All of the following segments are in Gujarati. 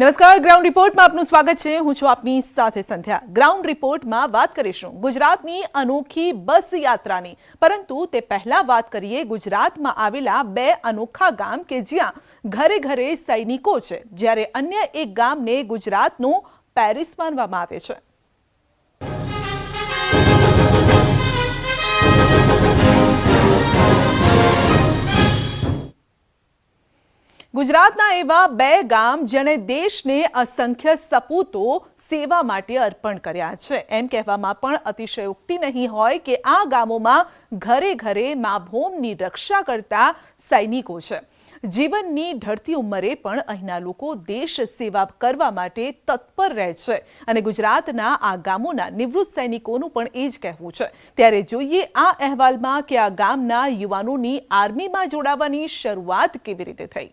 નમસ્કાર, ગ્રાઉન્ડ રિપોર્ટમાં આપનું સ્વાગત છે। હું છું આપની સાથે સંધ્યા। ગ્રાઉન્ડ રિપોર્ટમાં વાત કરીશું ગુજરાતની અનોખી બસ યાત્રાની, પરંતુ તે પહેલા વાત કરીએ ગુજરાતમાં આવેલા બે અનોખા ગામ કે જ્યાં ઘરે ઘરે સૈનિકો છે, જ્યારે અન્ય એક ગામને ગુજરાતનું પેરિસ માનવામાં આવે છે। ગુજરાતના એવા બે ગામ જેણે દેશને અસંખ્ય સપૂતો સેવા માટે અર્પણ કર્યા છે। એમ કહેવામાં પણ અતિશયોક્તિ નહીં હોય કે આ ગામોમાં ઘરે ઘરે મા ભૂમિની રક્ષા કરતા સૈનિકો છે। જીવનની ઢળતી ઉંમરે પણ અહીંના લોકો દેશ સેવા કરવા માટે તત્પર રહે છે અને ગુજરાતના આ ગામોના નિવૃત્ત સૈનિકોનું પણ એ જ કહેવું છે। ત્યારે જોઈએ આ અહેવાલમાં કે આ ગામના યુવાનોની આર્મીમાં જોડાવાની શરૂઆત કેવી રીતે થઈ।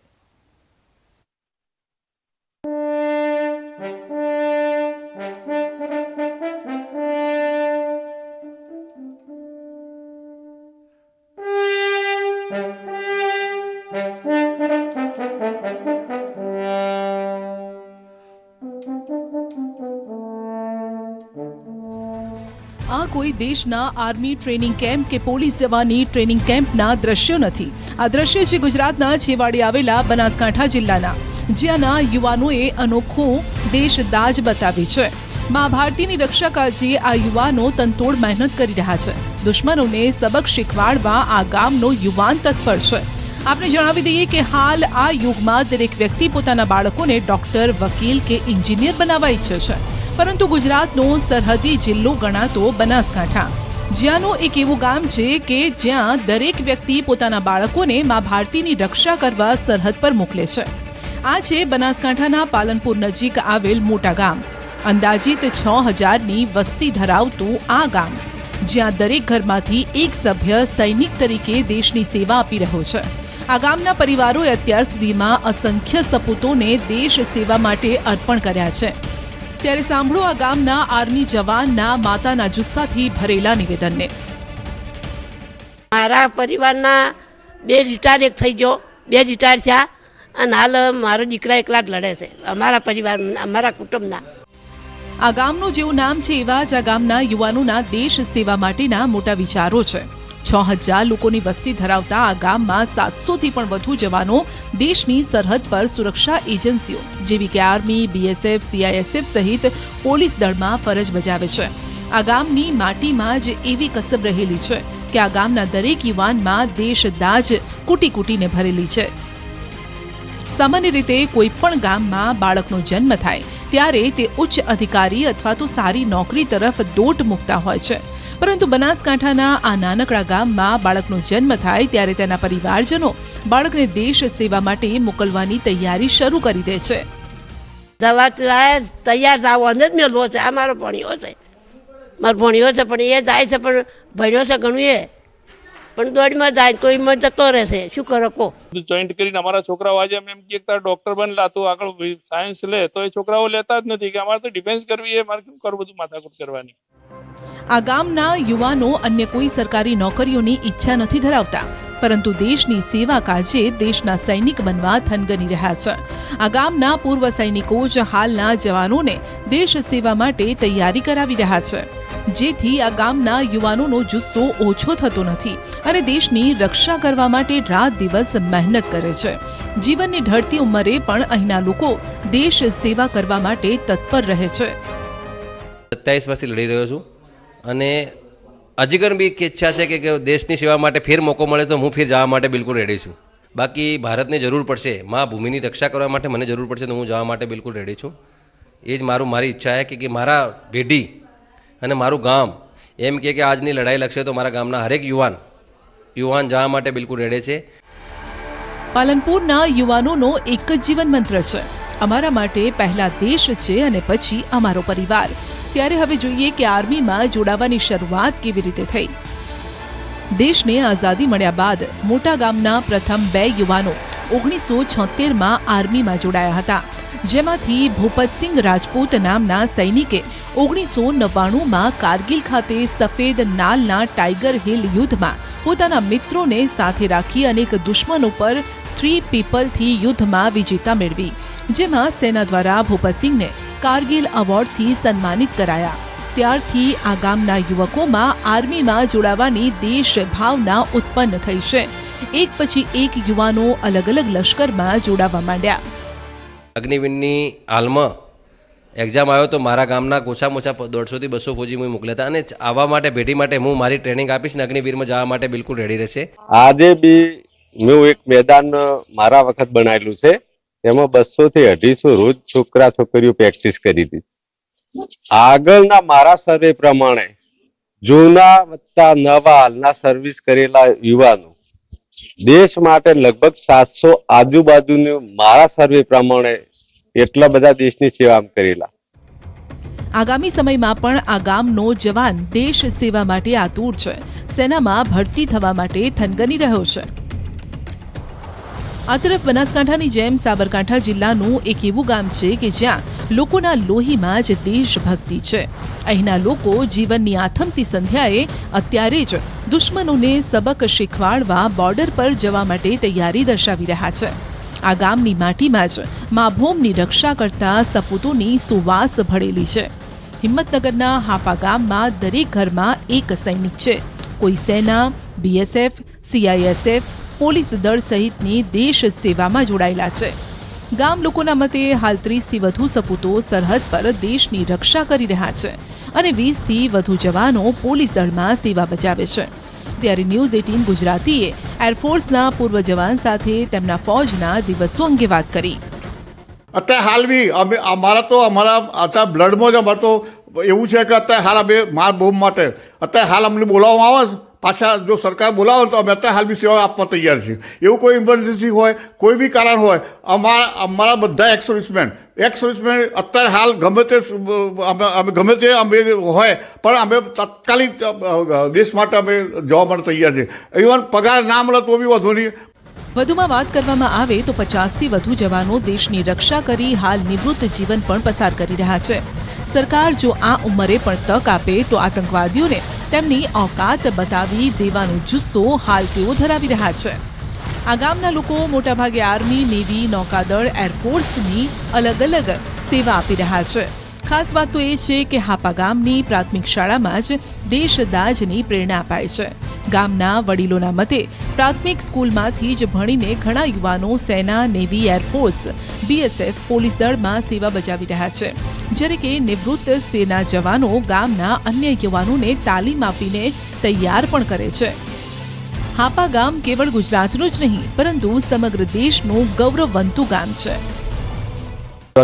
આ કોઈ દેશના આર્મી ટ્રેનિંગ કેમ્પ કે પોલીસ જવાની ટ્રેનિંગ કેમ્પના દ્રશ્યો નથી। આ દ્રશ્ય છે ગુજરાતના છેવાડે આવેલા બનાસકાંઠા જિલ્લાના, જ્યાંના યુવાનોએ અનોખો દેશ દાજ બતાવી છે। મા ભારતીની રક્ષા કાજે આ યુવાનો તનતોડ મહેનત કરી રહ્યા છે। દુશ્મનોને સબક શીખવાડવા આ ગામનો યુવાન તત્પર છે। આપણે જણાવી દઈએ કે હાલ આ યુગમાં દરેક વ્યક્તિ પોતાના બાળકોને ડોક્ટર, વકીલ કે એન્જિનિયર બનાવવા ઈચ્છે છે, પરંતુ ગુજરાતનો સરહદી જિલ્લો ગણાતો બનાસકાંઠા, જ્યાંનું એક એવું ગામ છે કે જ્યાં દરેક વ્યક્તિ પોતાના બાળકોને મા ભારતીની રક્ષા કરવા સરહદ પર મોકલે છે। આ છે બનાસકાંઠાના પાલનપુર નજીક આવેલ મોટા ગામ। અંદાજિત 6000ની વસ્તી ધરાવતું આ ગામ, જ્યાં દરેક ઘરમાંથી એક સભ્ય સૈનિક તરીકે દેશની સેવા આપી રહ્યો છે। આ ગામના પરિવારોએ અત્યાર સુધીમાં અસંખ્ય સપૂતોને દેશ સેવા માટે અર્પણ કર્યા છે। ત્યારે સાંભળો આ ગામના આર્મી જવાનના માતાના જુસ્સાથી ભરેલા નિવેદનને। મારા પરિવારના બે રિટાયર એક થઈ ગયો, બે રિટાયર થયા અને હાલ મારો દીકરા એકલા જ લડે છે અમારા પરિવાર, અમારા કુટુંબના। આ ગામનું જેવું નામ છે એવા જ આ ગામના યુવાનોના દેશ સેવા માટેના મોટા વિચારો છે। 6000 લોકોની વસ્તી ધરાવતા આ ગામમાં 700થી પણ વધુ જવાનો દેશની સરહદ પર સુરક્ષા એજન્સીઓ જેવી કે આર્મી, BSF, CISF સહિત પોલીસ દળમાં ફરજ બજાવે છે। આ ગામની માટીમાં જ એવી કસબ રહેલી છે કે આ ગામના દરેક યુવાનમાં દેશ દાજ કૂટી કૂટીને ભરેલી છે। સામાન્ય રીતે કોઈ પણ ગામમાં બાળકનો જન્મ થાય ત્યારે તે ઉચ્ચ અધિકારી અથવા તો સારી નોકરી તરફ દોટ મૂકતા હોય છે, પરંતુ બનાસકાંઠાના આ નાનકડા ગામમાં બાળકનો જન્મ થાય ત્યારે તેના પરિવારજનો બાળકને દેશ સેવા માટે મોકલવાની તૈયારી શરૂ કરી દે છે। જવા તૈયાર જવાનો જ મેળવો છે। આ મારો ભણ્યો છે, મારો ભણ્યો છે, પણ એ જાય છે, પણ ભણ્યો છે ઘણું, એ પણ દોડમાં જાય કોઈમાં જતો રહેશે, શું કરો કહો। જોઈન્ટ કરીને અમારા છોકરાઓ આજે એમ કે ડોક્ટર બનલા તો આગળ સાયન્સ લે, તો એ છોકરાઓ લેતા જ નથી કે અમારે તો ડિફેન્સ કરવી, એ મારે શું કરવું, બધું માથાકૂટ કરવાની। આ ગામના યુવાનો અન્ય કોઈ સરકારી નોકરીઓની ઈચ્છા નથી ધરાવતા, પરંતુ દેશની સેવા કાજે દેશના સૈનિક બનવા થનગની રહ્યા છે। આ ગામના પૂર્વ સૈનિકો જ હાલના જવાનોને દેશ સેવા માટે તૈયારી કરાવી રહ્યા છે, જેથી આ ગામના યુવાનોનો જુસ્સો ઓછો થતો નથી અને દેશની રક્ષા કરવા માટે રાત દિવસ મહેનત કરે છે। જીવનની ઢળતી ઉંમરે પણ અહીંના લોકો દેશ સેવા કરવા માટે તત્પર રહે છે। 27 વર્ષથી લડી રહ્યો છું અને હજી બી એક ઈચ્છા છે કે દેશની સેવા માટે ફેર મોકો મળે તો હું ફેર જવા માટે બિલકુલ રેડી છું। બાકી ભારતને જરૂર પડશે, મા ભૂમિની રક્ષા કરવા માટે મને જરૂર પડશે તો હું જવા માટે બિલકુલ રેડી છું। એ જ મારી ઈચ્છા છે કે મારા પેઢી અને મારું ગામ એમ કે આજની લડાઈ લખશે તો મારા ગામના હરેક યુવાન જવા માટે બિલકુલ રેડી છે। પાલનપુરના યુવાનોનો એક જ જીવન મંત્ર છે, અમારા માટે પહેલા દેશ છે અને પછી અમારો પરિવાર। ત્યારે હવે જોઈએ કે આર્મીમાં જોડાવાની શરૂઆત કેવી રીતે થઈ। દેશને આઝાદી મળ્યા બાદ મોટા ગામના પ્રથમ બે યુવાનો 1976માં આર્મીમાં જોડાયા હતા, જેમાંથી ભૂપતસિંહ રાજપૂત નામના સૈનિકે 1999માં કારગિલ ખાતે સફેદ નાલના ટાઈગર હિલ યુદ્ધમાં પોતાના મિત્રોને સાથે રાખી અનેક દુશ્મનો પર 3 પીપલથી યુદ્ધમાં વિજેતા મેળવી, જેમાં સેના દ્વારા ભૂપતસિંહને કારગિલ એવોર્ડથી સન્માનિત કરાયા. ત્યારથી આ ગામના યુવકોમાં આર્મીમાં જોડાવાની દેશ ભાવના ઉત્પન્ન થઈ છે. એક પછી એક યુવાનો અલગ અલગ લશ્કરમાં જોડાવા માંડ્યા. અગ્નિવીરની હાલમાં એક્ઝામ આવ્યો તો મારા ગામના ઓછામાં ઓછા 150 થી 200 ફોજી હું મોકલ્યા હતા, અને આવા માટે ભેટી માટે હું મારી ટ્રેનિંગ આપીશ ને અગ્નિવીરમાં જવા માટે બિલકુલ રેડી રહેશે. આજે બી મેં એક મેદાન મારા વખત બનાવેલું છે, એમાં 200 થી 250 રોજ છોકરા છોકરીઓ પ્રેક્ટિસ કરી હતી. આગળના મારા સર્વે પ્રમાણે જૂના વત્તા નવા હાલના સર્વિસ કરેલા યુવાનો દેશ માટે લગભગ 700 આજુબાજુનું મારા સર્વે પ્રમાણે એટલા બધા દેશની સેવા કરેલા. આગામી સમયમાં પણ આ ગામનો જવાન દેશ સેવા માટે આતુર છે. સેનામાં ભરતી થવા માટે થનગની રહ્યો છે. આ તરફ બનાસકાંઠાની જેમ સાબરકાંઠા જિલ્લાનું એક એવું ગામ છે કે જ્યાં લોકોના લોહીમાં જ દેશભક્તિ છે. અહીંના લોકો જીવનની આથમતી સંધ્યાએ અત્યારે જ દુશ્મનોને સબક શીખવાડવા બોર્ડર પર જવા માટે તૈયારી દર્શાવી રહ્યા છે. આ ગામની માટીમાં જ મા ભૂમની રક્ષા કરતા સપૂતોની સુવાસ ભળેલી છે. હિંમતનગરના હાપા ગામમાં દરેક ઘરમાં એક સૈનિક છે. કોઈ સેના, BSF, CISF, પોલીસ દળ સહિતની દેશ સેવામાં જોડાયેલા છે. ગામ લોકોના મતે હાલ 30થી વધુ સપૂતો સરહદ પર દેશની રક્ષા કરી રહ્યા છે અને 20થી વધુ જવાનો પોલીસ દળમાં સેવા બજાવે છે. ત્યારે ન્યૂઝ 18 ગુજરાતીએ એરફોર્સના પૂર્વ જવાન સાથે તેમના ફૌજના દિવસો અંગે વાત કરી. અત્યારે હાલ બી અમારા બ્લડમાં જ અમારે તો એવું છે કે અત્યારે હાલ અમે મા ભૂમ માટે અત્યારે હાલ અમને બોલાવવામાં આવે છે. પાછા જો સરકાર બોલાવે તો અમે અત્યારે હાલ બી સેવા આપવા તૈયાર છીએ. એવું કોઈ ઇમરજન્સી હોય, કોઈ બી કારણ હોય, અમારા બધા એક્સ સર્વિસમેન અત્યારે હાલ ગમે તે હોય પણ અમે તાત્કાલિક દેશ માટે અમે જવા માટે તૈયાર છીએ. ઇવન પગાર ના મળે તો બી વાંધો નહીં. વધુમાં વાત કરવામાં આવે તો 50થી વધુ જવાનો દેશની રક્ષા કરી હાલ નિવૃત્ત જીવન પણ પસાર કરી રહ્યા છે. સરકાર જો આ ઉંમરે પણ તક આપે તો આતંકવાદીઓને તેમની औकात બતાવી દેવાનો જુસ્સો હાલ તેઓ ધરાવી રહ્યા છે. આ ગામના લોકો મોટાભાગે આર્મી, નેવી, નૌકાદળ, એરફોર્સની અલગ અલગ સેવા આપી રહ્યા છે. ખાસ વાત તો એ છે કે હાપા ગામની પ્રાથમિક શાળામાં જ દેશદાઝની પ્રેરણા અપાય છે. ગામના વડીલોના મતે પ્રાથમિક સ્કૂલમાંથી જ ભણીને ઘણા યુવાનો સેના, નેવી, એરફોર્સ, BSF, પોલીસ દળમાં સેવા બજાવી રહ્યા છે. જ્યારે કે નિવૃત્ત સેના જવાનો ગામના અન્ય યુવાનોને તાલીમ આપીને તૈયાર પણ કરે છે. હાપા ગામ કેવળ ગુજરાતનું જ નહીં પરંતુ સમગ્ર દેશનું ગૌરવવંતું ગામ છે.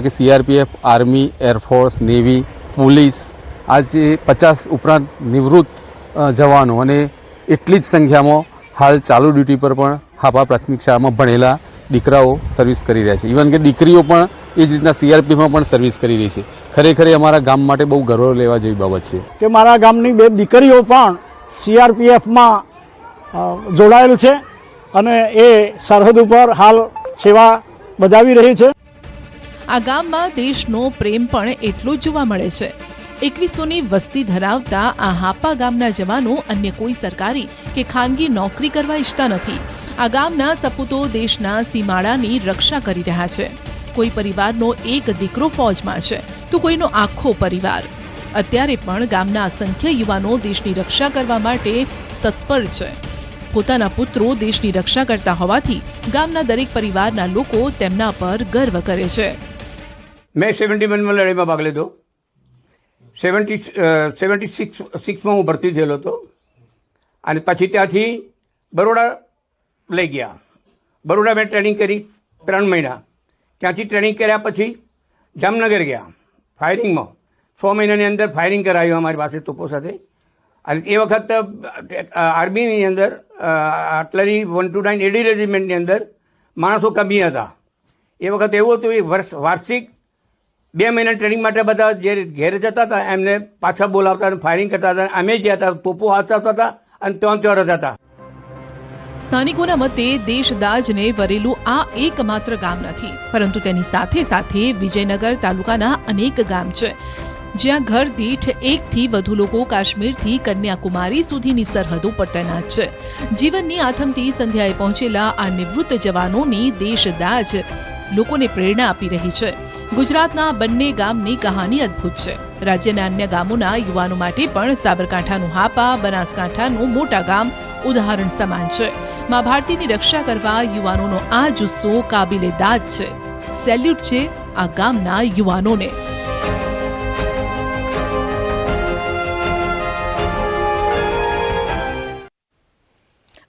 કે CRPF, army, air force, navy, police આજે 50 ઉપરાંત નિવૃત્ત જવાનો અને એટલી જ સંખ્યામાં હાલ ચાલુ ડ્યુટી પર પણ હાપા પ્રાથમિક શાળામાં ભણેલા દીકરાઓ સર્વિસ કરી રહ્યા છે. ઇવન કે દીકરીઓ પણ એ જ રીતના CRPFમાં પણ સર્વિસ કરી રહી છે. ખરેખર અમારા ગામ માટે બહુ ગર્વ લેવા જેવી બાબત છે કે મારા ગામની 2 દીકરીઓ પણ CRPFમાં જોડાયેલું છે અને એ સરહદ ઉપર હાલ સેવા બજાવી રહી છે. આ ગામમાં દેશનો પ્રેમ પણ એટલો જ જોવા મળે છે. 2100ની વસ્તી ધરાવતા આ હાપા ગામના જવાનો અન્ય કોઈ સરકારી કે ખાનગી નોકરી કરવા ઈચ્છતા નથી. આ ગામના સપૂતો દેશના સીમાડાની રક્ષા કરી રહ્યા છે. કોઈ પરિવારનો એક દીકરો ફૌજમાં છે તો કોઈનો આખો પરિવાર. અત્યારે પણ ગામના અસંખ્ય યુવાનો દેશની રક્ષા કરવા માટે તત્પર છે. પોતાના પુત્રો દેશની રક્ષા કરતા હોવાથી ગામના દરેક પરિવારના લોકો તેમના પર ગર્વ કરે છે. મેં 71માં લડાઈમાં ભાગ લીધો. 76માં હું ભરતી થયેલો હતો અને પછી ત્યાંથી બરોડા લઈ ગયા. બરોડા મેં ટ્રેનિંગ કરી 3 મહિના. ત્યાંથી ટ્રેનિંગ કર્યા પછી જામનગર ગયા ફાયરિંગમાં. 6 મહિનાની અંદર ફાયરિંગ કરાવ્યું અમારી પાસે તોપો સાથે. અને એ વખત આર્મીની અંદર આર્ટલરી 129 AD રેજિમેન્ટની અંદર માણસો કમી હતા. એ વખત એવું હતું એ વાર્ષિક 2 મહિના ટ્રેનિંગ માટે બધા જે ઘેર જતા હતા એમને પાછા બોલાવતા અને ફાયરિંગ કરતા હતા. અમે ગયા હતા, તોપો હાથ આવતા હતા અને ત્યાં જતા હતા. સ્થાનિકોના મતે દેશદાજને વરેલું આ એકમાત્ર ગામ નથી, પરંતુ તેની સાથે સાથે વિજયનગર તાલુકાના અનેક ગામ છે જ્યાં ઘર દીઠ 1 થી વધુ લોકો કાશ્મીરથી કન્યાકુમારી સુધીની સરહદો પર તૈનાત છે. જીવનની આથમતી સંધ્યાએ પહોંચેલા આ નિવૃત્ત જવાનોની દેશદાજ લોકોને પ્રેરણા આપી રહી છે. ગુજરાતના બંને ગામની કહાની અદ્ભુત છે. રાજ્યના અન્ય ગામોના યુવાનો માટે પણ સાબરકાંઠાનું હાપા, બનાસકાંઠાનું મોટા ગામ ઉદાહરણ સમાન છે. મા ભારતીની રક્ષા કરવા યુવાનોનો આ જુસ્સો કાબિલે દાદ છે. સેલ્યુટ છે આ ગામના યુવાનોને.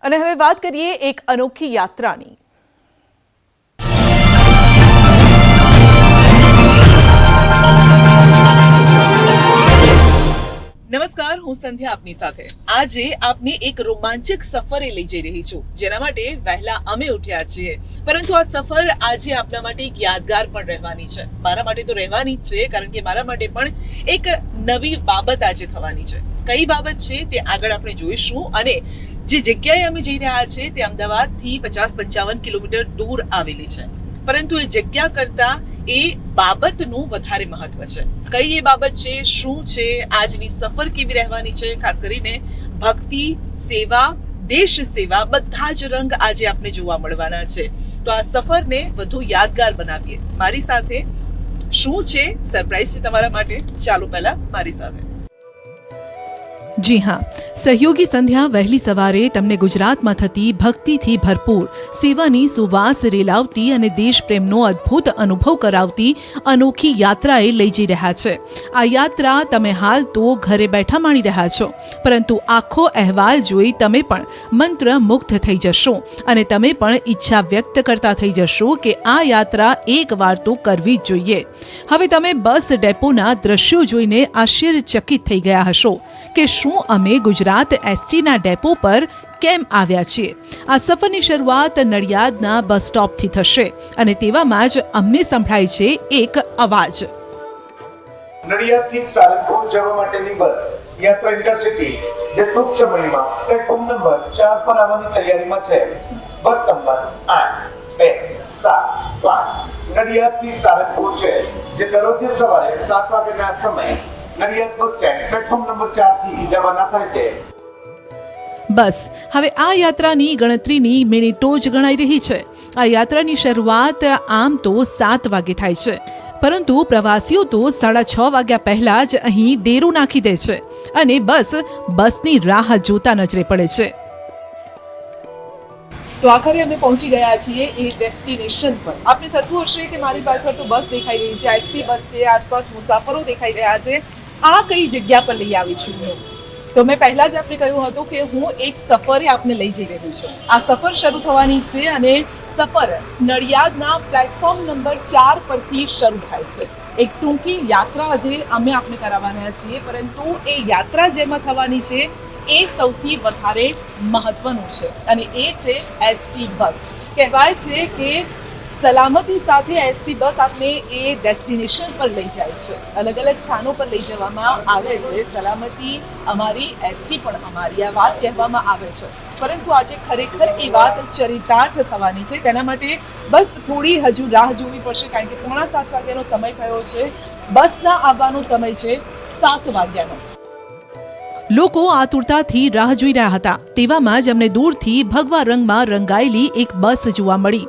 અને હવે વાત કરીએ એક અનોખી યાત્રાની. નમસ્કાર, હું સંધ્યા આપની સાથે. આજે આપને એક રોમાંચક સફરે લઈ જઈ રહી છું, જેના માટે વહેલા અમે ઉઠ્યા છીએ. પરંતુ આ સફર આજે આપના માટે એક યાદગાર પણ રહેવાની છે. મારા માટે તો રહેવાની જ છે, કારણ કે મારા માટે પણ એક નવી બાબત આજે થવાની છે. કઈ બાબત છે તે આગળ આપણે જોઈશું. અને જે જગ્યાએ અમે જઈ રહ્યા છીએ તે અમદાવાદથી 50-55 કિલોમીટર દૂર આવેલી છે. પરંતુ એ જગ્યા કરતા એ બાબતનું વધારે મહત્વ છે. કઈ એ બાબત છે, શું છે, આજની સફર કેવી રહેવાની છે, ખાસ કરીને ભક્તિ, સેવા, દેશ સેવા, બધા જ રંગ આજે આપને જોવા મળવાના છે. તો આ સફરને વધુ યાદગાર બનાવીએ. મારી સાથે શું છે, સરપ્રાઈઝ છે તમારા માટે. ચાલો પહેલા મારી સાથે. જી હા, સહયોગી સંધ્યા વહેલી સવારે તમને ગુજરાતમાં થતી ભક્તિથી ભરપૂર સેવાની સુવાસ રેલાવતી અને દેશપ્રેમનો અદ્ભુત અનુભવ કરાવતી અનોખી યાત્રાએ લઈ જઈ રહ્યા છે. આ યાત્રા તમે હાલ તો ઘરે બેઠા માણી રહ્યા છો, પરંતુ આખો અહેવાલ જોઈ તમે પણ મંત્રમુગ્ધ થઈ જશો અને તમે પણ ઈચ્છા વ્યક્ત કરતા થઈ જશો કે આ યાત્રા એકવાર તો કરવી જ જોઈએ. હવે તમે બસ ડેપોના દ્રશ્યો જોઈને આશ્ચર્યચકિત થઈ ગયા હશો કે શું અમે ગુજરાત એસટીના ડેપો પર કેમ આવ્યા છીએ. આ સફરની શરૂઆત નડિયાદના બસ સ્ટોપથી થશે અને તેવામાં જ અમને સંભળાય છે એક અવાજ. નડિયાદથી સારંગપુર જવા માટેની બસ યાત્રા ઇન્ટરસિટી જે ટૂંક સમયમાં પ્લેટફોર્મ નંબર 4 પર આવવાની તૈયારીમાં છે. બસ નંબર 827 નડિયાદથી સારંગપુર છે, જે દરરોજ સવારે 7 વાગ્યાના સમયે Nadiad bus stand platform number 4 થી રવાના થાય છે. બસ હવે આ યાત્રાની ગણતરીની મિનિટો જ ગણાઈ રહી છે. આ યાત્રાની શરૂઆત આમ તો 7 વાગે થાય છે, પરંતુ પ્રવાસીઓ તો 6:30 વાગ્યા પહેલા જ અહીં ડેરો નાખી દે છે અને બસની રાહ જોતા નજરે પડે છે. તો આખરે અમે પહોંચી ગયા છીએ એ ડેસ્ટિનેશન પર. આપને થતું હશે કે મારી પાછળ તો બસ દેખાઈ રહી છે, એસટી બસ છે, આસપાસ મુસાફરો દેખાઈ રહ્યા છે. આ કઈ જગ્યા પર લઈ આવી છું હું? તો મેં પહેલા જ આપને કહ્યું હતું કે હું એક સફરે આપને લઈ જઈ રહ્યું છું. આ સફર શરૂ થવાની છે અને સફર નડિયાદના પ્લેટફોર્મ નંબર 4 પરથી શરૂ થાય છે. એક ટૂંકી યાત્રા આજે અમે આપને કરાવવાના છીએ, પરંતુ એ યાત્રા જેમાં થવાની છે એ સૌથી વધારે મહત્વનું છે અને એ છે એસટી બસ. કહેવાય છે કે સલામતી સાથે એસટી બસ આપને એ ડેસ્ટિનેશન પર લઈ જાય છે, અલગ અલગ સ્થાનો પર લઈ જવામાં આવે છે. સલામતી અમારી, એસટી પણ અમારી, આ વાત કહેવામાં આવે છે. પરંતુ આજે ખરેખર એ વાત ચરિતાર્થ થવાની છે. તેના માટે બસ થોડી હજુ રાહ જોવી પડશે, કારણ કે 6:45 વાગ્યાનો સમય થયો છે. બસના આવવાનો સમય છે 7 વાગ્યાનો. લોકો આતુરતાથી રાહ જોઈ રહ્યા હતા. તેવામાં જ અમને દૂરથી ભગવા રંગમાં રંગાયેલી એક બસ જોવા મળી.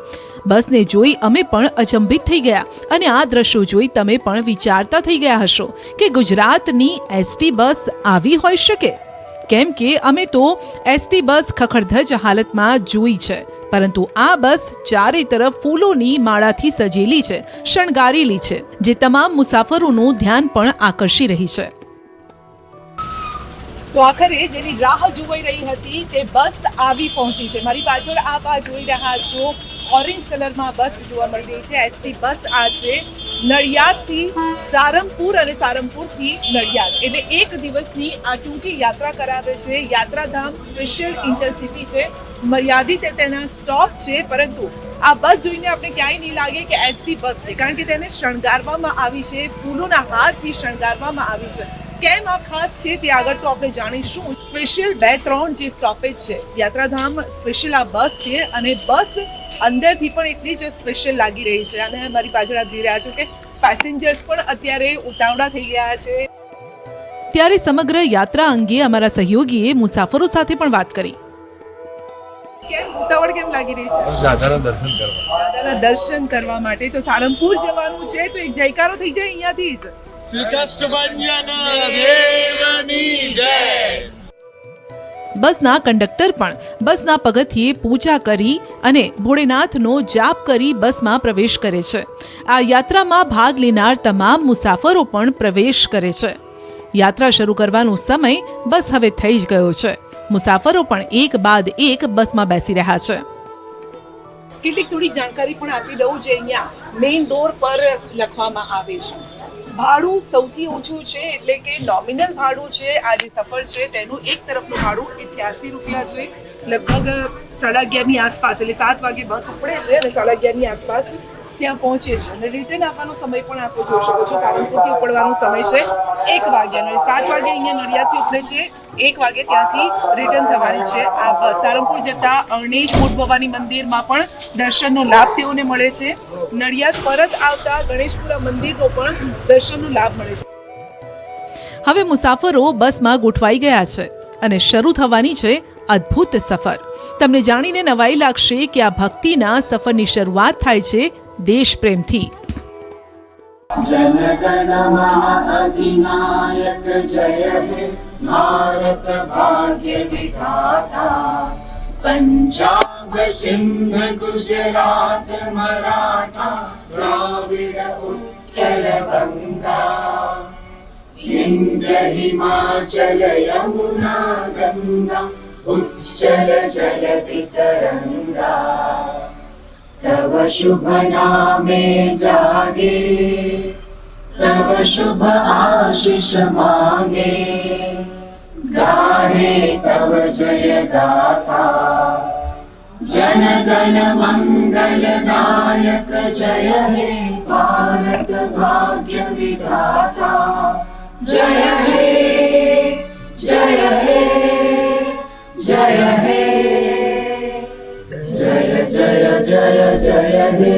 બસને જોઈ અમે પણ અચંબિત થઈ ગયા અને આ દ્રશ્યો જોઈ તમે પણ વિચારતા થઈ ગયા હશો કે ગુજરાતની એસટી બસ આવી હોઈ શકે. કેમ કે અમે તો એસટી બસ ખખડધજ હાલતમાં જોઈ છે, પરંતુ આ બસ ચારે તરફ ફૂલોની માળાથી સજેલી છે, શણગારેલી છે, જે તમામ મુસાફરોનું ધ્યાન પણ આકર્ષી રહી છે. તો આખરે જેની રાહ જોવાઈ રહી હતી તે બસ આવી પહોંચી છે. મારી પાછળ આપ આ જોઈ રહ્યા છો, ઓરેન્જ કલરમાં બસ જોવા મળી રહી છે. એસટી બસ આ છે નડિયાદથી સારંગપુર અને સારંગપુરથી નડિયાદ, એટલે એક દિવસની આ ટૂંકી યાત્રા કરાવે છે. યાત્રાધામ સ્પેશિયલ ઇન્ટરસિટી છે, મર્યાદિત તેના સ્ટોપ છે, પરંતુ આ બસ જોઈને આપણે ક્યાંય નહીં લાગે કે એસટી બસ છે, કારણ કે તેને શણગારવામાં આવી છે, ફૂલોના હારથી શણગારવામાં આવી છે. કેમ આ ખાસ છે તે આગળ તો આપણે જાણીશું. સ્પેશિયલ 2-3 જે સ્ટોપેજ છે, યાત્રાધામ સ્પેશિયલ આ બસ છે અને બસ અંદરથી પણ એટલી જ સ્પેશિયલ લાગી રહી છે. અને મારી પાછળ આપ જોઈ રહ્યા છો કે પેસેન્જર્સ પણ અત્યારે ઉતાવળા થઈ ગયા છે. ત્યારે સમગ્ર યાત્રા અંગે અમારા સહયોગીએ મુસાફરો સાથે પણ વાત કરી. કેમ ઉતાવળ કેમ લાગી રહી છે? દાદાના દર્શન કરવા માટે. તો સારંગપુર જવાનું છે તો એક જયકારો થઈ જાય અહીંયાથી જ. શ્રી કષ્ટભંજન દેવની જય. બસના કંડક્ટર પણ બસના પગથિયે પૂજા કરી અને ભોળેનાથનો જાપ કરી બસમાં પ્રવેશ કરે છે. આ યાત્રામાં ભાગ લેનાર તમામ મુસાફરો પણ પ્રવેશ કરે છે. યાત્રા શરૂ કરવાનો સમય બસ હવે થઈ જ ગયો છે. મુસાફરો પણ એક બાદ એક બસમાં બેસી રહ્યા છે. કેટલીક થોડી જાણકારી પણ આપી દઉં. જે અહીંયા મેઇન ડોર પર લખવામાં આવે છે ભાડું સૌથી ઓછું છે, એટલે કે નોમિનલ ભાડું છે. આ જે સફર છે તેનું એક તરફનું ભાડું 88 રૂપિયા છે. લગભગ 11:30 આસપાસ, એટલે 7 વાગે બસ ઉપડે છે અને 11:30 આસપાસ ત્યાં પહોંચે છે. અને રિટર્ન આપવાનો સમય પણ આપ જોઈ શકો છો. સારંગપુરથી ઉપડવાનો સમય છે 1 વાગ્યાનો. 7 વાગે અહીંયા નડિયાદથી ઉપડે છે, 1 વાગે ત્યાંથી રિટર્ન થવાની છે આ બસ. સારંગપુર જતા અરણેજ મોટ ભવાની મંદિરમાં પણ દર્શનનો લાભ તેઓને મળે છે. નડિયાદ પરત આવતા ગણેશપુરા મંદિરનો પણ દર્શનનો લાભ મળે છે. હવે મુસાફરો બસમાં ગોઠવાઈ ગયા છે અને શરૂ થવાની છે અદ્ભુત સફર. તમને જાણીને નવાઈ લાગશે કે આ ભક્તિના સફરની શરૂઆત થાય છે દેશ પ્રેમથી. जनगण महाअधिनायक जय हे भारत भाग्य विधाता पंजाब सिंध गुजरात मराठा द्राविड उत्कल गंगा विंध्य हिमाचल यमुना गंगा उच्चल जलधि तरंगा तव शुभ नामे जागे तव शुभ आशीष मांगे गाहे तव जय गाथा जन गण मंगल नायक जय हे भारत भाग्य विधाता जय हे जय हे जय हे जय जय जय जय हे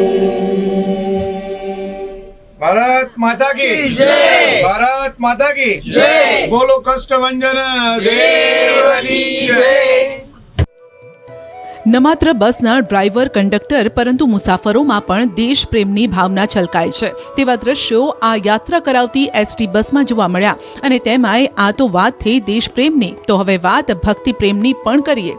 भारत माता की जय भारत माता की जय बोलो कष्टभंजन देवनी जय. ન માત્ર બસના ડ્રાઈવર કંડક્ટર પરંતુ મુસાફરોમાં પણ દેશ પ્રેમની ભાવના છલકાય છે. તેવા દ્રશ્યો આ યાત્રા કરાવતી એસટી બસમાં જોવા મળ્યા. અને તેમાંય આ તો વાત થઈ દેશ પ્રેમની, તો હવે વાત ભક્તિ પ્રેમની પણ કરીએ.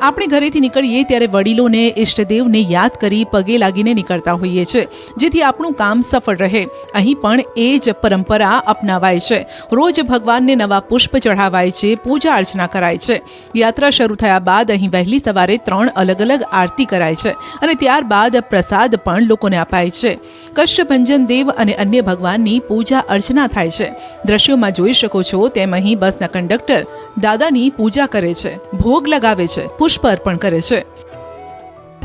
આપણે ઘરેથી નીકળીએ ત્યારે વડીલોને ઇષ્ટદેવને યાદ કરી પગે લાગીને નીકળતા હોઈએ છીએ, જેથી આપણું કામ સફળ રહે. અહીં પણ એ જ પરંપરા અપનાવાય છે. રોજ ભગવાનને નવા પુષ્પ ચઢાવાય છે, પૂજા અર્ચના કરાય છે. યાત્રા શરૂ થયા બાદ અહીં વહેલી સવારે 3 અલગ અલગ આરતી કરાય છે અને ત્યારબાદ પ્રસાદ પણ લોકોને અપાય છે. કષ્ટભંજન દેવ અને અન્ય ભગવાનની પૂજા અર્ચના થાય છે. દ્રશ્યોમાં જોઈ શકો છો તેમ અહીં બસના કંડક્ટર દાદાની પૂજા કરે છે, ભોગ લગાવે છે, પુષ્પ અર્પણ કરે છે.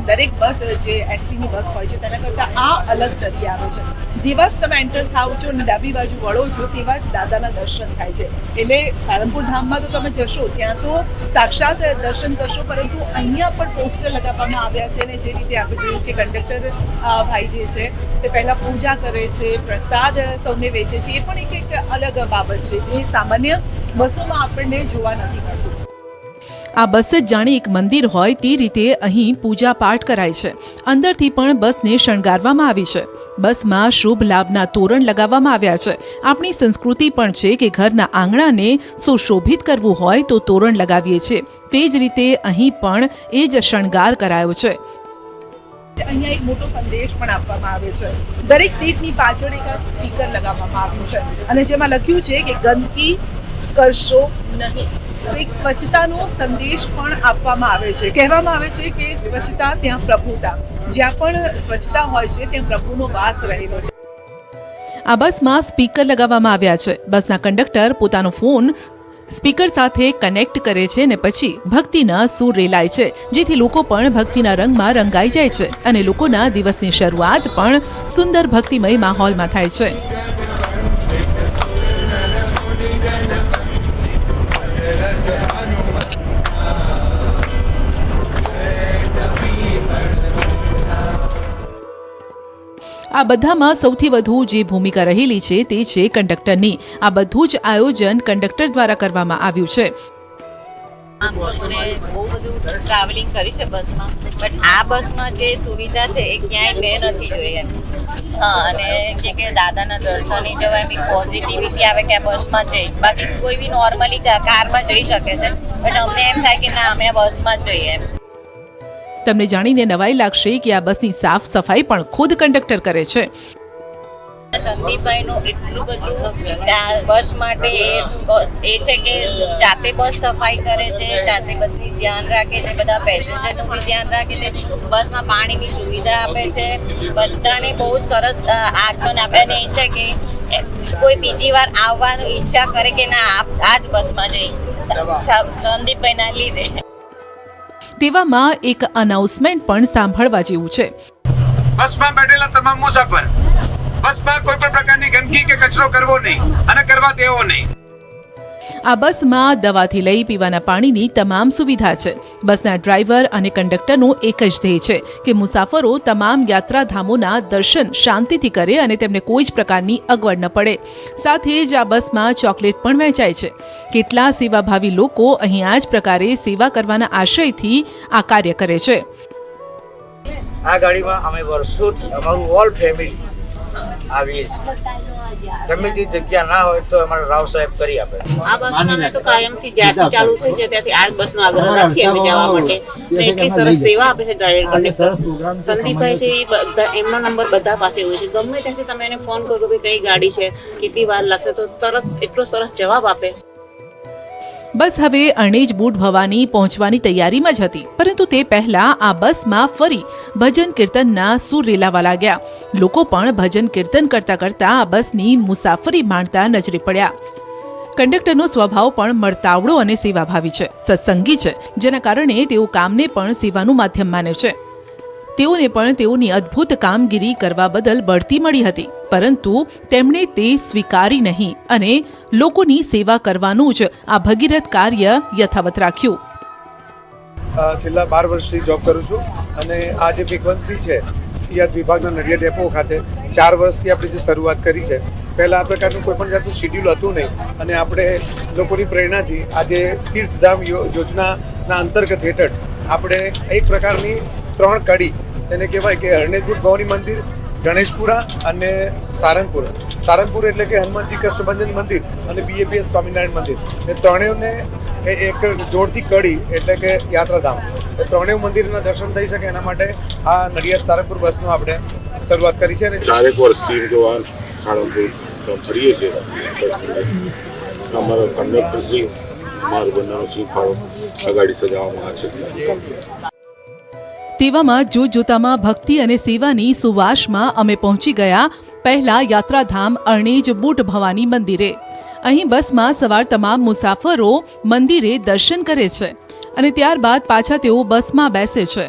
દરેક બસ જે એસટીની બસ હોય છે તેના કરતાં આ અલગ તરી આવે છે. જેવા જ તમે એન્ટર થાવ છો અને ડાબી બાજુ વળો છો તેવા જ દાદાના દર્શન થાય છે. એટલે સારંગપુર ધામમાં તો તમે જશો ત્યાં તો સાક્ષાત દર્શન કરશો, પરંતુ અહીંયા પણ પોસ્ટર લગાવવામાં આવ્યા છે. અને જે રીતે આપણે જોયું કે કંડક્ટર ભાઈ જે છે તે પહેલાં પૂજા કરે છે, પ્રસાદ સૌને વેચે છે. એ પણ એક અલગ બાબત છે જે સામાન્ય બસોમાં આપણને જોવા નથી મળતું. આ બસ જ જાણે એક મંદિર હોય તે રીતે અહીં પૂજા પાઠ કરાય છે. અંદરથી પણ બસને શણગારવામાં આવી છે. બસમાં શુભ લાભના તોરણ લગાવવામાં આવ્યા છે. આપણી સંસ્કૃતિ પણ છે કે ઘરના આંગણાને સુશોભિત કરવું હોય તો તોરણ લગાવીએ છીએ. તે જ રીતે અહીં પણ એ જ શણગાર કરાયો છે. અહીંયા એક મોટો સંદેશ પણ આપવામાં આવે છે. દરેક સીટની પાછળ એક સ્પીકર લગાવવામાં આવ્યું છે અને જેમાં લખ્યું છે કે ગંદકી કરશો નહીં. એક સ્વચ્છતાનો સંદેશ પણ આપવામાં આવે છે. કહેવામાં આવે છે કે સ્વચ્છતા ત્યાં પ્રભુતા. જ્યાં પણ સ્વચ્છતા હોય છે ત્યાં પ્રભુનો વાસ રહેલો છે. આ બસમાં સ્પીકર લગાવવામાં આવ્યા છે. બસના કંડક્ટર પોતાનો ફોન સ્પીકર સાથે કનેક્ટ કરે છે અને પછી ભક્તિના સૂર રેલાય છે, જેથી લોકો પણ ભક્તિના રંગમાં રંગાઈ જાય છે અને લોકોના દિવસની શરૂઆત પણ સુંદર ભક્તિમય માહોલમાં થાય છે. આ બધામાં સૌથી વધુ જે ભૂમિકા રહેલી છે તે છે કંડક્ટરની. આ બધું જ આયોજન કંડક્ટર દ્વારા કરવામાં આવ્યું છે. અને બહુ બધું ટ્રાવેલિંગ કરી છે બસમાં, બટ આ બસમાં જે સુવિધા છે એ ક્યાંય મેં નથી જોઈ એમ. હા, અને કે દાદાના દર્શને જવાય એમ પોઝિટિવિટી આવે કે આ બસમાં જઈ. બાકી કોઈ બી નોર્મલી કારમાં જઈ શકે છે, બટ અમને એમ થાય કે ના, અમે આ બસમાં જ જઈએ એમ. તમને જાણીને નવાઈ લાગશે કે આ બસની સાફ સફાઈ પણ ખુદ કંડક્ટર કરે છે. સંદીપભાઈનું એટલું બધું બસ માટે એ છે કે જાતે બસ સફાઈ કરે છે, જાતે બધી ધ્યાન રાખે છે, બધા પેસેન્જરનું બી ધ્યાન રાખે છે, બસમાં પાણીની સુવિધા આપે છે, બધાને બહુ સરસ આગમન આપે. અને એ છે કે કોઈ બીજી વાર આવવાનું ઈચ્છા કરે કે ના આ જ બસમાં જઈ, સંદીપભાઈના લીધે. તેવામાં એક અનાઉન્સમેન્ટ પણ સાંભળવા જેવું છે. બસમાં બેઠેલા તમામ મુસાફર, બસમાં કોઈ પણ પ્રકારની ગંદકી કે કચરો કરવો નહીં અને કરવા દેવો નહીં. આ બસમાં દવાથી લઈ પીવાના પાણીની તમામ સુવિધા છે. બસના ડ્રાઈવર અને કંડક્ટરનો એક જ ધ્યેય છે કે મુસાફરો તમામ યાત્રાધામોના દર્શન શાંતિથી કરે અને તેમને કોઈ જ પ્રકારની અગવડ ન પડે. સાથે જ આ બસમાં ચોકલેટ પણ વહેંચાય છે. કેટલા સેવાભાવી લોકો અહીં આ જ પ્રકારે સેવા કરવાના આશયથી આ કાર્ય કરે છે. આ ગાડીમાં અમે વર્ષોથી અમારું ઓલ ફેમિલી આવીએ છીએ. ગમે તે જગ્યા ના હોય તો અમારા રાવ સાહેબ કરી આપે. આ બસમાં તો કાયમથી જ્યાંથી ચાલુ થઈ છે ત્યાંથી આ બસનો આગ્રહ રાખીએ અમે જવા માટે. એટલી સરસ સેવા આપે છે ડ્રાઈવર કંડક્ટર. સંદીપભાઈ છે એ બધા, એમનો નંબર બધા પાસે હોય છે. ગમે ત્યાંથી તમે એને ફોન કરો કે કઈ ગાડી છે, કેટલી વાર લાગશે, તો તરત એટલો સરસ જવાબ આપે. બસ હવે અણેજ બુટ ભવાની પહોંચવાની તૈયારીમાં જ હતી, પરંતુ તે પહેલા આ બસમાં ફરી ભજન કીર્તનના સૂર રેલાવા લાગ્યા. લોકો પણ ભજન કીર્તન કરતા કરતા આ બસની મુસાફરી માણતા નજરે પડ્યા. કંડક્ટરનો સ્વભાવ પણ મળતાવડો અને સેવાભાવી છે, સત્સંગી છે, જેના કારણે તેઓ કામને પણ સેવાનું માધ્યમ માને છે. તેઓને પણ તેઓની અદ્ભુત કામગીરી કરવા બદલ બઢતી મળી હતી, પરંતુ તેમણે તે સ્વીકારી નહીં અને લોકોની સેવા કરવાનું જ આ ભગીરથ કાર્ય યથાવત રાખ્યું. છેલ્લા 12 વર્ષથી જોબ કરું છું અને આ જે ફ્રીક્વન્સી છે યાદ વિભાગના નડિયાદ ડેપો ખાતે 4 વર્ષથી આપણે જે શરૂઆત કરી છે. પહેલાં આ પ્રકારનું કોઈ પણ જાતનું શેડ્યુલ હતું નહીં અને આપણે લોકોની પ્રેરણાથી આજે તીર્થધામ યોજનાના અંતર્ગત હેઠળ આપણે એક પ્રકારની 3 કડી, તેને કહેવાય કે હરણેજબુટ ભવાની મંદિર, ગણેશપુરા અને સારંગપુર. સારંગપુર એટલે કે હનુમાનજી કષ્ટભંજન મંદિર અને BAPS સ્વામિનારાયણ મંદિર, એ ત્રણેયને એક જોડતી કડી એટલે કે યાત્રાધામ, એ ત્રણેય મંદિરના દર્શન થઈ શકે એના માટે આ નડિયાદ સારંગપુર બસનું આપણે શરૂઆત કરી છે. અને 4 વર્ષથી જોવા સારંગપુર ફરીએ છીએ. અમારા કંડક્ટર શ્રી મારું બનાવવાનું શીખવાડો આ ગાડી સજાવવામાં આવે છે. તેવામાં જોતજોતામાં ભક્તિ અને સેવાની સુવાસમાં અમે પહોંચી ગયા પહેલા યાત્રાધામ અણેજ બુટ ભવાની મંદિરે. અહીં બસમાં સવાર તમામ મુસાફરો મંદિરે દર્શન કરે છે અને ત્યારબાદ પાછા તેઓ બસમાં બેસે છે.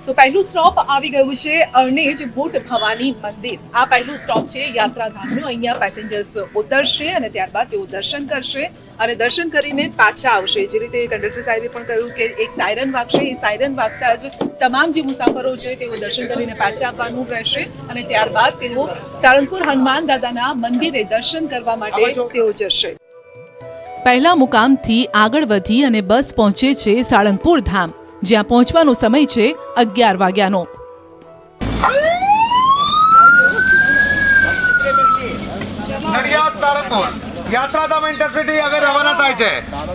તો પહેલું સ્ટોપ આવી ગયું છે અણેજ બુટ ભવાની મંદિર. આ પહેલું સ્ટોપ છે યાત્રાધામનું. અહીંયા પેસેન્જર્સ ઉતરશે અને ત્યારબાદ તેઓ દર્શન કરશે અને દર્શન કરીને પાછા આવશે. જે રીતે કંડક્ટર સાહેબે પણ કહ્યું કે એક સાયરન વાગશે, એ સાયરન વાગતા જ તમામ જે મુસાફરો છે તેઓ દર્શન કરીને પાછા આવવાનું રહેશે અને ત્યારબાદ તેઓ સાળંગપુર હનુમાન દાદાના મંદિરે દર્શન કરવા માટે તેઓ જશે. પહેલા મુકામથી આગળ વધી અને બસ પહોંચે છે સાળંગપુર ધામ, જ્યાં પહોંચવાનો સમય છે 11 વાગ્યાનો. નડિયાદ સારંગપુર યાત્રાધામ ઇન્ટરસિટી હવે રવાના થાય છે.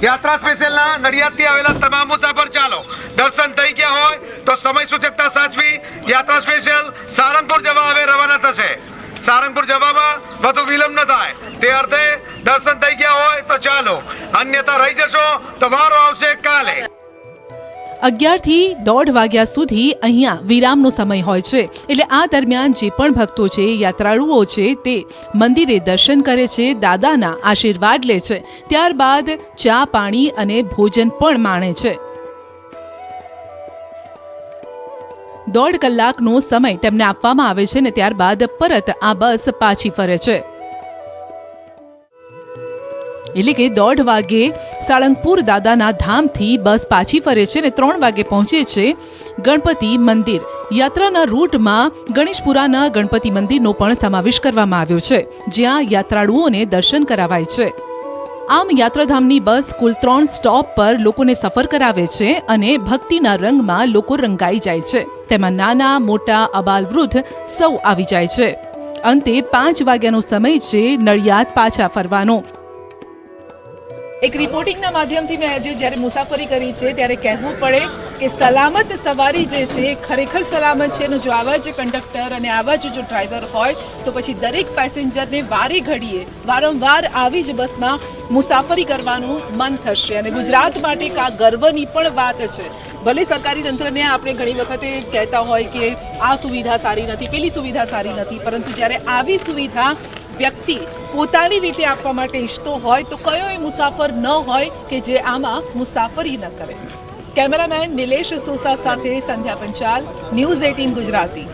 યાત્રા સ્પેશિયલના નડિયાદથી આવેલા તમામ મુસાફર ચાલો, દર્શન થઈ ગયા હોય તો સમય સૂચકતા સાચવી યાત્રા સ્પેશિયલ સારંગપુર જવા હવે રવાના થશે. સારંગપુર જવામાં વધુ વિલંબ ન થાય તે અર્થે દર્શન થઈ ગયા હોય તો ચાલો, અન્યથા રહી જશો તો વારો આવશે કાલે. 11 થી 1:30 વાગ્યા સુધી અહીંયા વિરામનો સમય હોય છે. એટલે આ દરમિયાન જે પણ ભક્તો છે, યાત્રાળુઓ છે, તે મંદિરે દર્શન કરે છે, દાદાના આશીર્વાદ લે છે, ત્યારબાદ ચા પાણી અને ભોજન પણ માણે છે. 1.5 કલાકનો સમય તેમને આપવામાં આવે છે અને ત્યારબાદ પરત આ બસ પાછી ફરે છે. એટલે કે 1:30 વાગે સાળંગપુર દાદાના ધામથી બસ પાછી ફરે છે અને 3 વાગે પહોંચે છે ગણપતિ મંદિર. યાત્રાના રૂટમાં ગણેશપુરાના ગણપતિ મંદિરનો પણ સમાવેશ કરવામાં આવ્યો છે, જ્યાં યાત્રાળુઓને દર્શન કરાવાય છે. આમ યાત્રાધામની બસ કુલ 3 સ્ટોપ પર લોકોને સફર કરાવે છે અને ભક્તિના રંગમાં લોકો રંગાઈ જાય છે. તેમાં નાના મોટા અબાલ વૃદ્ધ સૌ આવી જાય છે. અંતે 5 વાગ્યાનો સમય છે નડિયાદ પાછા ફરવાનો. એક રિપોર્ટિંગના માધ્યમથી મેં આજે જ્યારે મુસાફરી કરી છે ત્યારે કહેવું પડે કે સલામત સવારી જે છે ખરેખર સલામત છે. જો આવા જ કંડક્ટર અને આવા જ જો ડ્રાઈવર હોય તો પછી દરેક પેસેન્જરને વારે ઘડીએ વારંવાર આવી જ બસમાં મુસાફરી કરવાનું મન થશે. અને ગુજરાત માટે એક આ ગર્વની પણ વાત છે. ભલે સરકારી તંત્રને આપણે ઘણી વખતે કહેતા હોય કે આ સુવિધા સારી નથી, પેલી સુવિધા સારી નથી, પરંતુ જ્યારે આવી સુવિધા વ્યક્તિ પોતાની રીતે આપવા માટે ઈચ્છતો હોય તો કયો એ મુસાફર ન હોય કે જે આમાં મુસાફરી ન કરે. કેમેરામેન નિલેશ સોસા સાથે સંધ્યા પંચાલ, ન્યૂઝ 18 ગુજરાતી.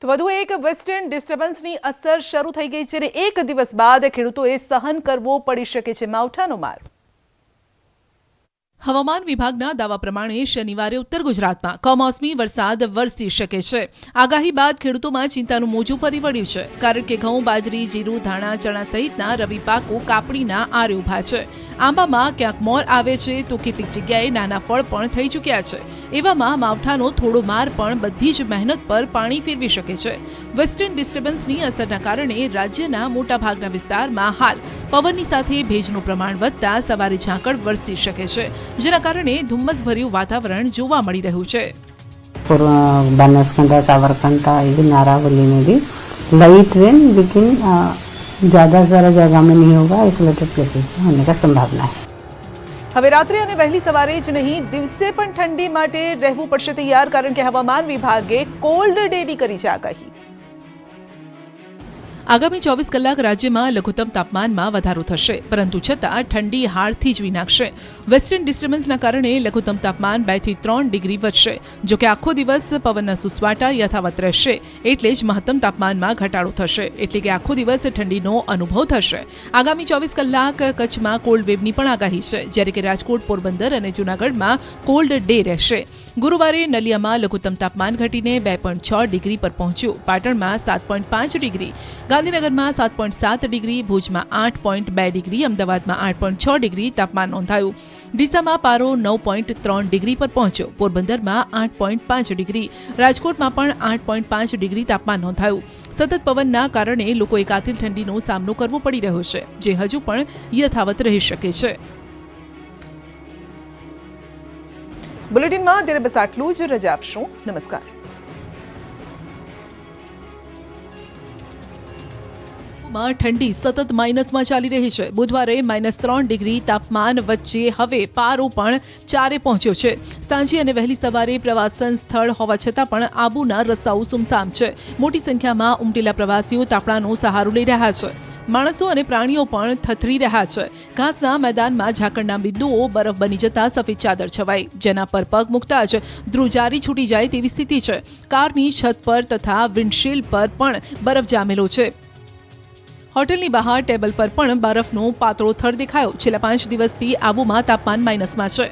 તો વધુ એક વેસ્ટર્ન ડિસ્ટર્બન્સની અસર શરૂ થઈ ગઈ છે અને એક દિવસ બાદ ખેડૂતોએ સહન કરવો પડી શકે છે માવઠાનો માર. હવામાન વિભાગના દાવા પ્રમાણે શનિવારે ઉત્તર ગુજરાતમાં કમોસમી વરસાદ વરસી શકે છે. આગાહી બાદ ખેડૂતોમાં ચિંતાનું મોજું ફરી વળ્યું છે, કારણ કે ઘઉં, બાજરી, જીરું, ધાણા, ચણા સહિતના રવિ પાકો કાપણીના આરે ઊભા છે. આંબામાં ક્યાંક મોર આવે છે તો કેટલીક જગ્યાએ નાના ફળ પણ થઈ ચૂક્યા છે. એવામાં માવઠાનો થોડો માર પણ બધી જ મહેનત પર પાણી ફેરવી શકે છે. વેસ્ટર્ન ડિસ્ટર્બન્સની અસરના કારણે રાજ્યના મોટાભાગના વિસ્તારમાં હાલ પવનની સાથે ભેજનું પ્રમાણ વધતા સવારે ઝાકળ વરસી શકે છે, જેના કારણે ધુમ્મસભર્યું વાતાવરણ જોવા મળી રહ્યું છે. बनासकांठा, साबरकांठा, इवन नारावली में भी लाइट रेन, लेकिन ज़्यादा सारा जगह में नहीं होगा, आइसोलेटेड प्लेसेस में होने का संभावना है. હવે રાત્રે અને વહેલી સવારે જ નહીં, દિવસે પણ ઠંડી માટે રહેવું પડશે તૈયાર, કારણ કે હવામાન વિભાગે કોલ્ડ ડેની કરી છે આગાહી. આગામી 24 કલાક રાજ્યમાં લઘુત્તમ તાપમાનમાં વધારો થશે, પરંતુ છતાં ઠંડી હાડથી જ વિનાકશે. વેસ્ટર્ન ડિસ્ટર્બન્સના કારણે લઘુત્તમ તાપમાન 2 થી 3 ડિગ્રી વધશે. જોકે આખો દિવસ પવનના સુસવાટા યથાવત રહેશે, એટલે જ મહત્તમ તાપમાનમાં ઘટાડો થશે, એટલે કે આખો દિવસ ઠંડીનો અનુભવ થશે. આગામી 24 કલાક કચ્છમાં કોલ્ડ વેવની પણ આગાહી છે, જ્યારે કે રાજકોટ, પોરબંદર અને જૂનાગઢમાં કોલ્ડ ડે રહેશે. ગુરુવારે નલિયામાં લઘુત્તમ તાપમાન ઘટીને 2.6 ડિગ્રી પર પહોંચ્યું. પાટણમાં 7.5 ડિગ્રી, ગાંધીનગરમાં 7.7 ડિગ્રી, ભુજમાં 8.2 ડિગ્રી, અમદાવાદમાં 8.6 ડિગ્રી તાપમાન નોંધાયું. ડીસામાં પારો 9.3 ડિગ્રી પર પહોંચ્યો. પોરબંદરમાં 8.5 ડિગ્રી, રાજકોટમાં પણ 8.5 ડિગ્રી તાપમાન નોંધાયું. સતત પવનના કારણે લોકોએ કાતિલ ઠંડીનો સામનો કરવો પડી રહ્યો છે, જે હજુ પણ યથાવત રહી શકે છે. બુલેટિનમાં અત્યારે બસ આટલું જ. રજા આપશું. નમસ્કાર. ઠંડી સતત માઇનસમાં ચાલી રહી છે. બુધવારે -3 ડિગ્રી તાપમાન વચ્ચે હવે પારો પણ 4 પહોંચ્યો છે. સાંજે અને વહેલી સવારે પ્રવાસન સ્થળ હોવા છતાં પણ આબુના રસ્તાઓ સુમસામ છે. મોટી સંખ્યામાં ઉમટેલા પ્રવાસીઓ તાપણાનો સહારો લઈ રહ્યા છે. માણસો અને પ્રાણીઓ પણ થથરી રહ્યા છે. ઘાસના મેદાનમાં ઝાકળના બિંદુઓ બરફ બની જતા સફેદ ચાદર છવાઈ, જેના પર પગ મૂકતા જ ધ્રુજારી છૂટી જાય તેવી સ્થિતિ છે. કારની છત પર તથા વિન્ડશીલ્ડ પર પણ બરફ જામેલો છે. હોટલની બહાર ટેબલ પર પણ બરફનો પાતળો થર દેખાયો. છેલ્લા 5 દિવસથી આબુમાં તાપમાન માઇનસમાં છે.